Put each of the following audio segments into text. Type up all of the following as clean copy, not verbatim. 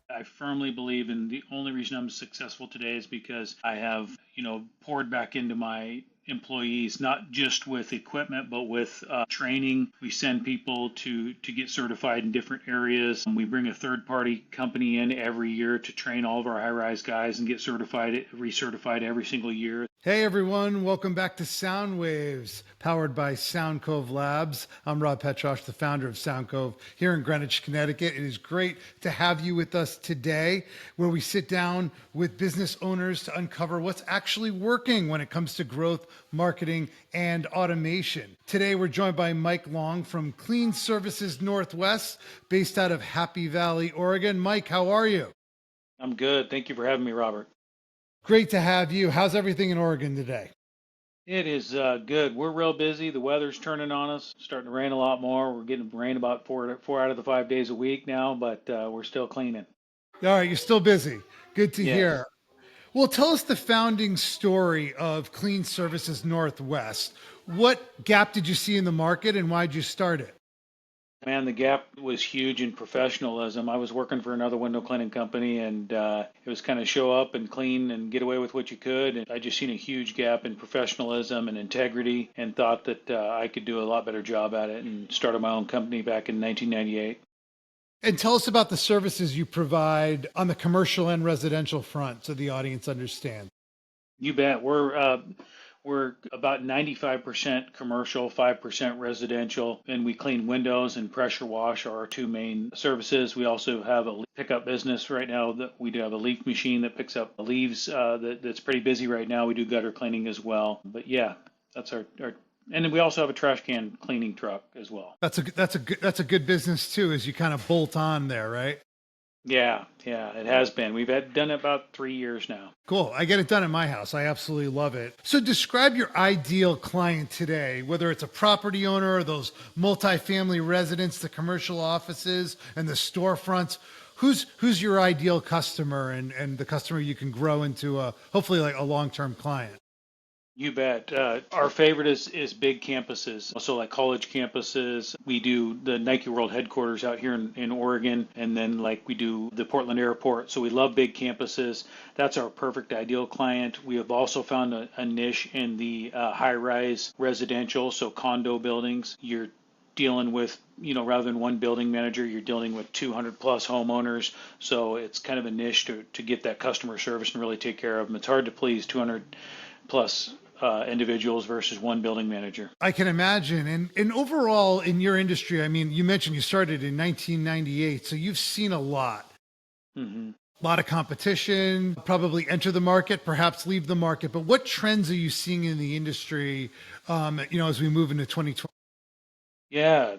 I firmly believe in the only reason I'm successful today is because I have, poured back into my employees, not just with equipment, but with training. We send people to get certified in different areas. We bring a third party company in every year to train all of our high rise guys and get certified, recertified every single year. Hey everyone, welcome back to Sound Waves, powered by Sound Cove Labs. I'm Rob Petrosh, the founder of Sound Cove here in Greenwich, Connecticut. It is great to have you with us today, where we sit down with business owners to uncover what's actually working when it comes to growth, marketing, and automation. Today we're joined by Mike Long from Clean Services Northwest, based out of Happy Valley, Oregon. Mike, how are you? I'm good. Thank you for having me, Robert. Great to have you. How's everything in Oregon today? It is good. We're real busy. The weather's turning on us, starting to rain a lot more. We're getting rain about four out of the 5 days a week now, but we're still cleaning. All right, you're still busy. Good to Yes. hear. Well, tell us the founding story of Clean Services Northwest. What gap did you see in the market and why did you start it? Man, the gap was huge in professionalism. I was working for another window cleaning company, and it was kind of show up and clean and get away with what you could. And I just seen a huge gap in professionalism and integrity, and thought that I could do a lot better job at it, and started my own company back in 1998. And tell us about the services you provide on the commercial and residential front so the audience understands. You bet. We're about 95% commercial, 5% residential, and we clean windows and pressure wash are our two main services. We also have a pickup business right now. That we do have a leaf machine that picks up leaves. That's pretty busy right now. We do gutter cleaning as well. But yeah, that's our and then we also have a trash can cleaning truck as well. That's a good business too, as you kind of bolt on there, right? Yeah, it has been. We've done it about 3 years now. Cool. I get it done in my house. I absolutely love it. So describe your ideal client today, whether it's a property owner or those multifamily residents, the commercial offices and the storefronts. Who's your ideal customer and the customer you can grow into a hopefully like a long-term client? You bet. Our favorite is big campuses, so like college campuses. We do the Nike World headquarters out here in Oregon, and then like we do the Portland airport. So we love big campuses. That's our perfect ideal client. We have also found a niche in the high-rise residential, so condo buildings. You're dealing with, rather than one building manager, you're dealing with 200 plus homeowners. So it's kind of a niche to get that customer service and really take care of them. It's hard to please 200 plus individuals versus one building manager. I can imagine. And overall in your industry, I mean, you mentioned you started in 1998, so you've seen a lot. Hmm. A lot of competition, probably enter the market, perhaps leave the market. But what trends are you seeing in the industry, as we move into 2020? Yeah,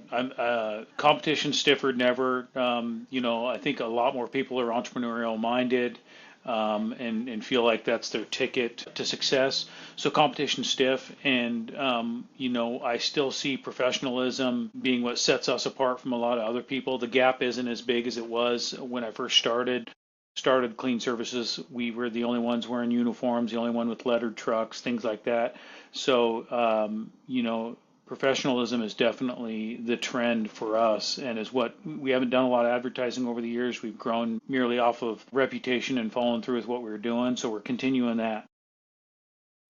competition stiffer than ever. I think a lot more people are entrepreneurial minded, and feel like that's their ticket to success. So competition stiff, and I still see professionalism being what sets us apart from a lot of other people. The gap isn't as big as it was when I first started Clean Services. We were the only ones wearing uniforms, the only one with lettered trucks, things like that. So professionalism is definitely the trend for us, and is what we haven't done a lot of advertising over the years. We've grown merely off of reputation and following through with what we were doing, so we're continuing that.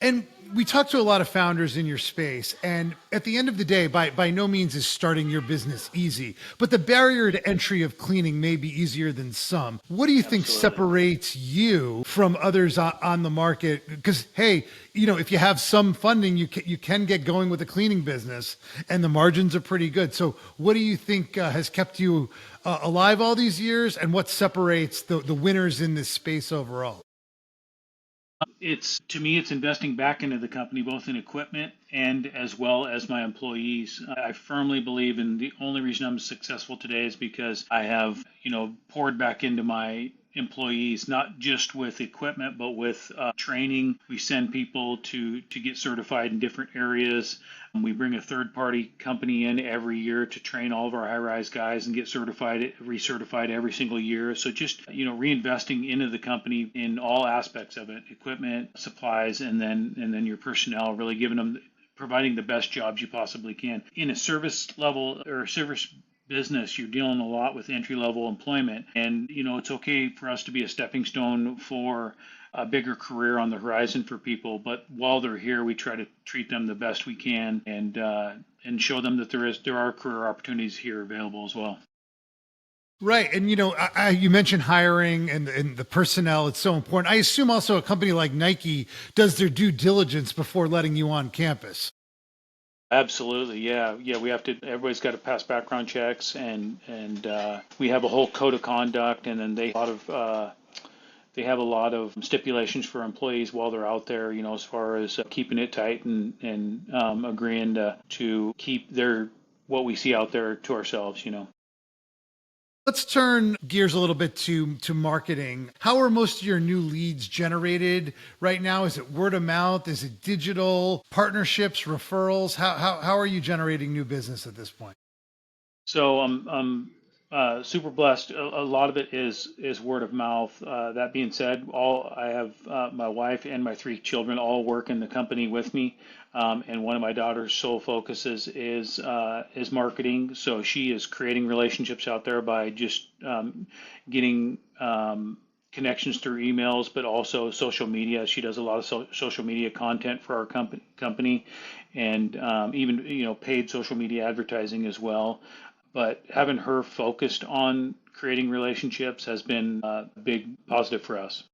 And we talk to a lot of founders in your space, and at the end of the day, by no means is starting your business easy, but the barrier to entry of cleaning may be easier than some. What do you think Absolutely. separates you from others on the market? Because hey, if you have some funding, you can get going with a cleaning business, and the margins are pretty good. So, what do you think has kept you alive all these years, and what separates the winners in this space overall? It's to me, it's investing back into the company, both in equipment and as well as my employees. I firmly believe in the only reason I'm successful today is because I have, poured back into my employees, not just with equipment, but with training. We send people to get certified in different areas. We bring a third party company in every year to train all of our high rise guys and get certified, recertified every single year. So just, reinvesting into the company in all aspects of it, equipment, supplies, and then your personnel, really giving them providing the best jobs you possibly can. In a service level or a service business, you're dealing a lot with entry level employment. And, it's okay for us to be a stepping stone for a bigger career on the horizon for people. But while they're here, we try to treat them the best we can and show them that there are career opportunities here available as well. Right. And, you mentioned hiring and the personnel. It's so important. I assume also a company like Nike does their due diligence before letting you on campus. Absolutely, yeah, yeah. We have to. Everybody's got to pass background checks, and we have a whole code of conduct, and then they have a lot of stipulations for employees while they're out there. As far as keeping it tight and agreeing to keep what we see out there to ourselves. Let's turn gears a little bit to marketing. How are most of your new leads generated right now? Is it word of mouth? Is it digital partnerships, referrals? How are you generating new business at this point? So I'm super blessed. A lot of it is word of mouth. That being said, I have my wife and my 3 children all work in the company with me, and one of my daughter's sole focuses is marketing. So she is creating relationships out there by just getting connections through emails, but also social media. She does a lot of social media content for our company, and even paid social media advertising as well. But having her focused on creating relationships has been a big positive for us.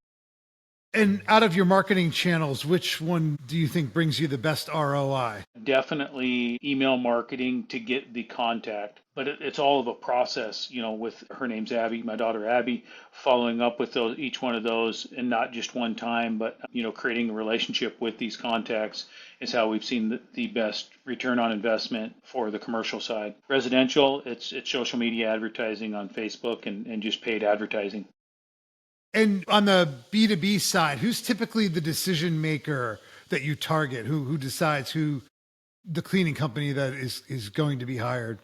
And out of your marketing channels, which one do you think brings you the best ROI? Definitely email marketing to get the contact, but it's all of a process, with her name's Abby, my daughter Abby, following up with each one of those, and not just one time, but, creating a relationship with these contacts is how we've seen the best return on investment for the commercial side. Residential, it's social media advertising on Facebook and just paid advertising. And on the B2B side, who's typically the decision maker that you target? Who decides who the cleaning company that is going to be hired?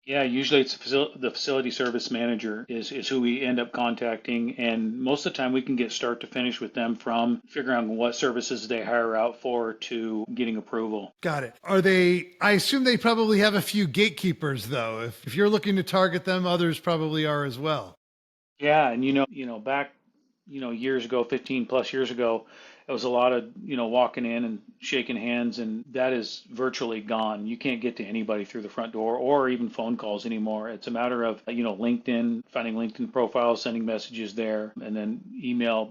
Yeah, usually it's the facility service manager is who we end up contacting, and most of the time we can get start to finish with them from figuring out what services they hire out for to getting approval. Got it. I assume they probably have a few gatekeepers though. If you're looking to target them, others probably are as well. Yeah, and back, years ago, 15 plus years ago, it was a lot of, walking in and shaking hands, and that is virtually gone. You can't get to anybody through the front door or even phone calls anymore. It's a matter of, LinkedIn, finding LinkedIn profiles, sending messages there, and then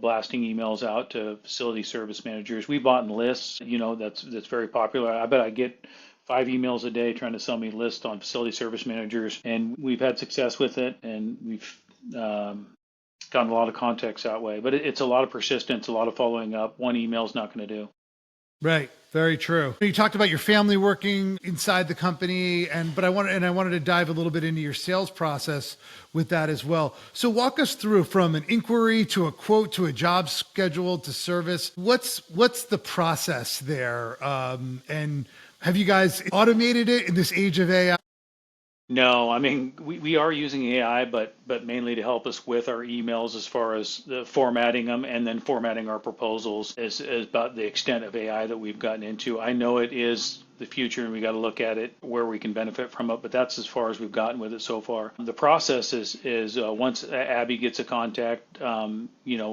blasting emails out to facility service managers. We bought in lists, that's very popular. I bet I get 5 emails a day trying to sell me lists on facility service managers, and we've had success with it, and we've gotten a lot of contacts that way. But it's a lot of persistence, a lot of following up. One email is not going to do. Right. Very true. You talked about your family working inside the company, but I wanted to dive a little bit into your sales process with that as well. So walk us through from an inquiry to a quote to a job schedule to service. What's the process there? And have you guys automated it in this age of AI? No, I mean, we are using AI, but mainly to help us with our emails as far as the formatting them and then formatting our proposals is about the extent of AI that we've gotten into. I know it is the future and we got to look at it where we can benefit from it, but that's as far as we've gotten with it so far. The process is once Abby gets a contact,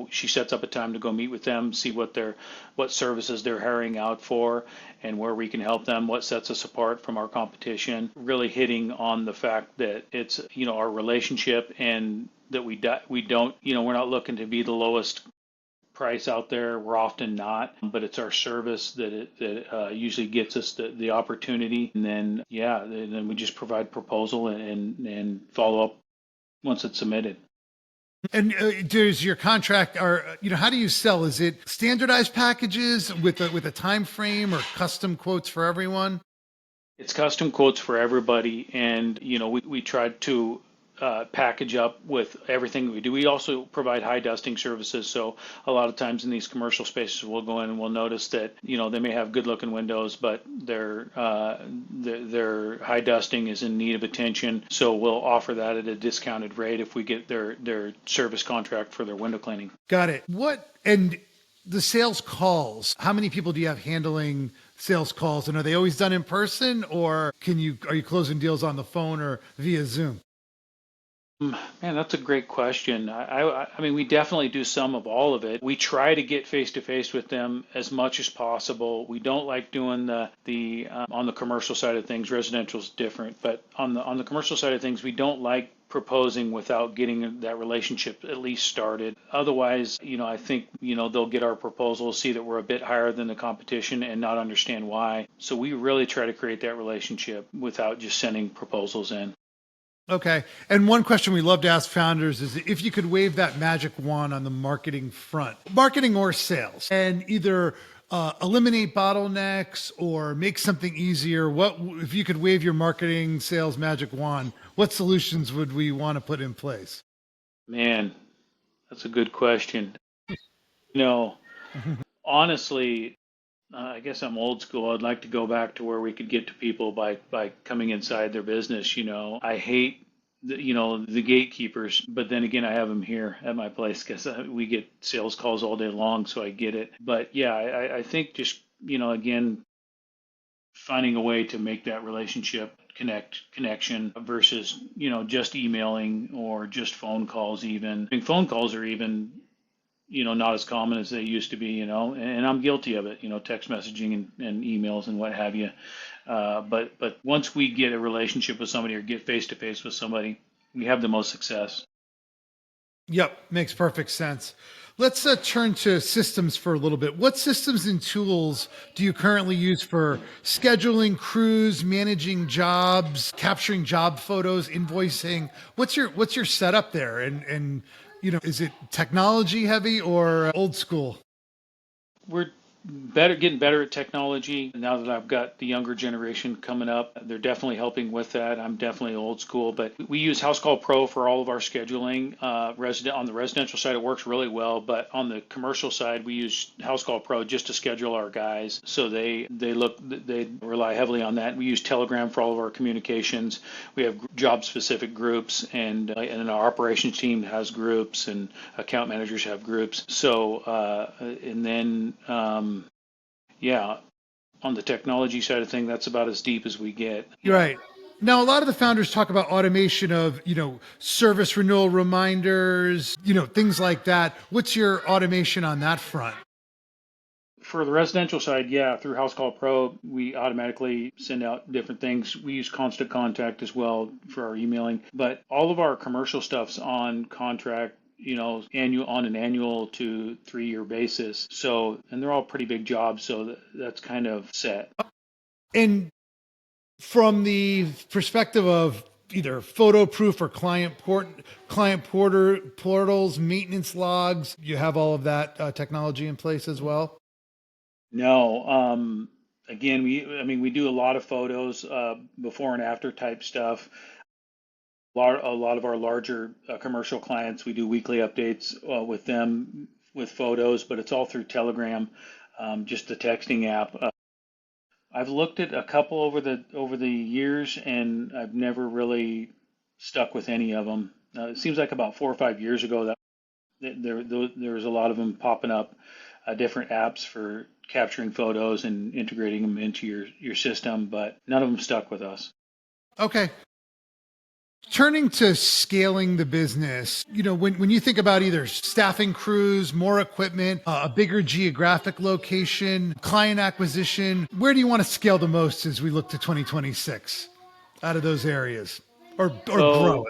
she sets up a time to go meet with them, see what services they're hiring out for and where we can help them, what sets us apart from our competition, really hitting on the fact that it's, our relationship and that we don't, we're not looking to be the lowest price out there. We're often not, but it's our service that usually gets us the opportunity. And then, then we just provide proposal and follow up once it's submitted. And does your contract, or how do you sell? Is it standardized packages with a time frame or custom quotes for everyone? It's custom quotes for everybody, and we tried to package up with everything we do. We also provide high dusting services, so a lot of times in these commercial spaces, we'll go in and we'll notice that they may have good-looking windows, but their high dusting is in need of attention. So we'll offer that at a discounted rate if we get their service contract for their window cleaning. Got it. And the sales calls, how many people do you have handling sales calls, and are they always done in person, or are you closing deals on the phone or via Zoom? Man, that's a great question. I mean, we definitely do some of all of it. We try to get face to face with them as much as possible. We don't like doing the on the commercial side of things. Residential is different, but on the commercial side of things, we don't like proposing without getting that relationship at least started. Otherwise, I think, they'll get our proposal, see that we're a bit higher than the competition and not understand why. So we really try to create that relationship without just sending proposals in. Okay. And one question we love to ask founders is if you could wave that magic wand on the marketing front, marketing or sales, and either eliminate bottlenecks or make something easier, what if you could wave your marketing sales magic wand, what solutions would we want to put in place? Man, that's a good question. No, honestly, I guess I'm old school. I'd like to go back to where we could get to people by coming inside their business. I hate the gatekeepers, but then again, I have them here at my place because we get sales calls all day long, so I get it. But yeah, I think just again, finding a way to make that relationship connection versus just emailing or just phone calls. Even I mean, phone calls are even not as common as they used to be, and I'm guilty of it, text messaging and emails and what have you. But once we get a relationship with somebody or get face to face with somebody, we have the most success. Yep, makes perfect sense. Let's turn to systems for a little bit. What systems and tools do you currently use for scheduling crews, managing jobs, capturing job photos, invoicing? What's your setup there? And is it technology heavy or old school? We're getting better at technology now that I've got the younger generation coming up. They're definitely helping with that. I'm definitely old school, but we use House Call Pro for all of our scheduling. Resident on the residential side, it works really well, but on the commercial side, we use House Call Pro just to schedule our guys. So they rely heavily on that. We use Telegram for all of our communications. We have job specific groups, and our operations team has groups, and account managers have groups. So and then. Yeah, on the technology side of thing, that's about as deep as we get. You're Yeah. right. Now, a lot of the founders talk about automation of, service renewal reminders, things like that. What's your automation on that front? For the residential side, yeah, through House Call Pro, we automatically send out different things. We use Constant Contact as well for our emailing, but all of our commercial stuff's on contract, on an annual to 3-year basis. So, and they're all pretty big jobs, so that's kind of set. And from the perspective of either photo proof or portals, maintenance logs, you have all of that technology in place as well. No, again, I mean, we do a lot of photos, before and after type stuff. A lot of our larger commercial clients, we do weekly updates with them with photos, but it's all through Telegram, just the texting app. I've looked at a couple over the years, and I've never really stuck with any of them. It seems like about 4 or 5 years ago that there was a lot of them popping up, different apps for capturing photos and integrating them into your system, but none of them stuck with us. Okay. Turning to scaling the business, when you think about either staffing crews, more equipment, a bigger geographic location, client acquisition, where do you want to scale the most as we look to 2026 out of those areas or grow? So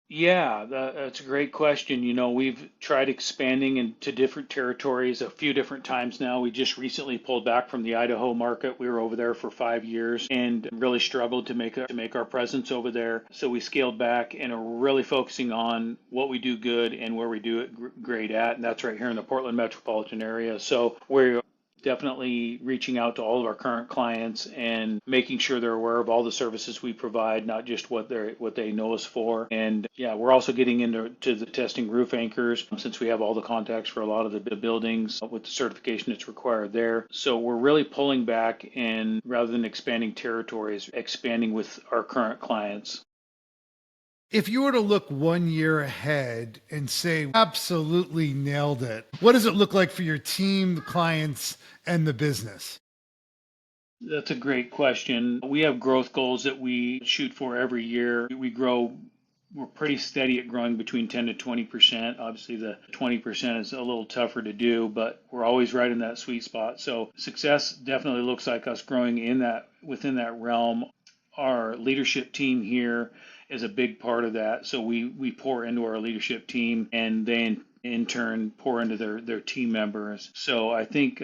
yeah, that's a great question. We've tried expanding into different territories a few different times now. We just recently pulled back from the Idaho market. We were over there for 5 years and really struggled to make our presence over there. So we scaled back and are really focusing on what we do good and where we do it great at, and that's right here in the Portland metropolitan area. So we're definitely reaching out to all of our current clients and making sure they're aware of all the services we provide, not just what they know us for. And yeah, we're also getting into the testing roof anchors since we have all the contacts for a lot of the buildings with the certification that's required there. So we're really pulling back and rather than expanding territories, expanding with our current clients. If you were to look 1 year ahead and say, absolutely nailed it, what does it look like for your team, the clients, and the business? That's a great question. We have growth goals that we shoot for every year. We're pretty steady at growing between 10 to 20%. Obviously, the 20% is a little tougher to do, but we're always right in that sweet spot. So success definitely looks like us growing within that realm. Our leadership team here is a big part of that. So we pour into our leadership team, and they in turn pour into their team members. So I think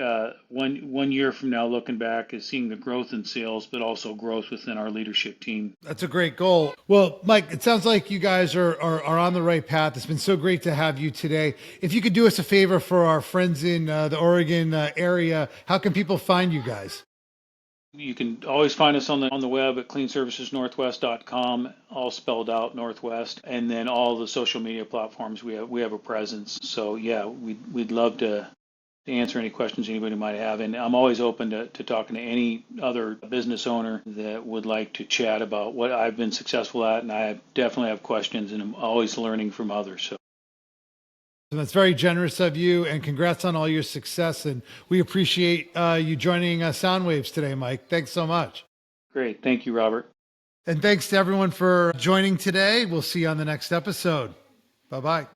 one year from now, looking back, is seeing the growth in sales, but also growth within our leadership team. That's a great goal. Well, Mike, it sounds like you guys are on the right path. It's been so great to have you today. If you could do us a favor for our friends in the Oregon area, how can people find you guys? You can always find us on the web at cleanservicesnorthwest.com, all spelled out Northwest, and then all the social media platforms we have a presence. So yeah, we'd love to answer any questions anybody might have. And I'm always open to talking to any other business owner that would like to chat about what I've been successful at. And I definitely have questions, and I'm always learning from others. So And that's very generous of you, and congrats on all your success. And we appreciate you joining Soundwaves today, Mike. Thanks so much. great. Thank you, Robert. And thanks to everyone for joining today. We'll see you on the next episode. Bye-bye.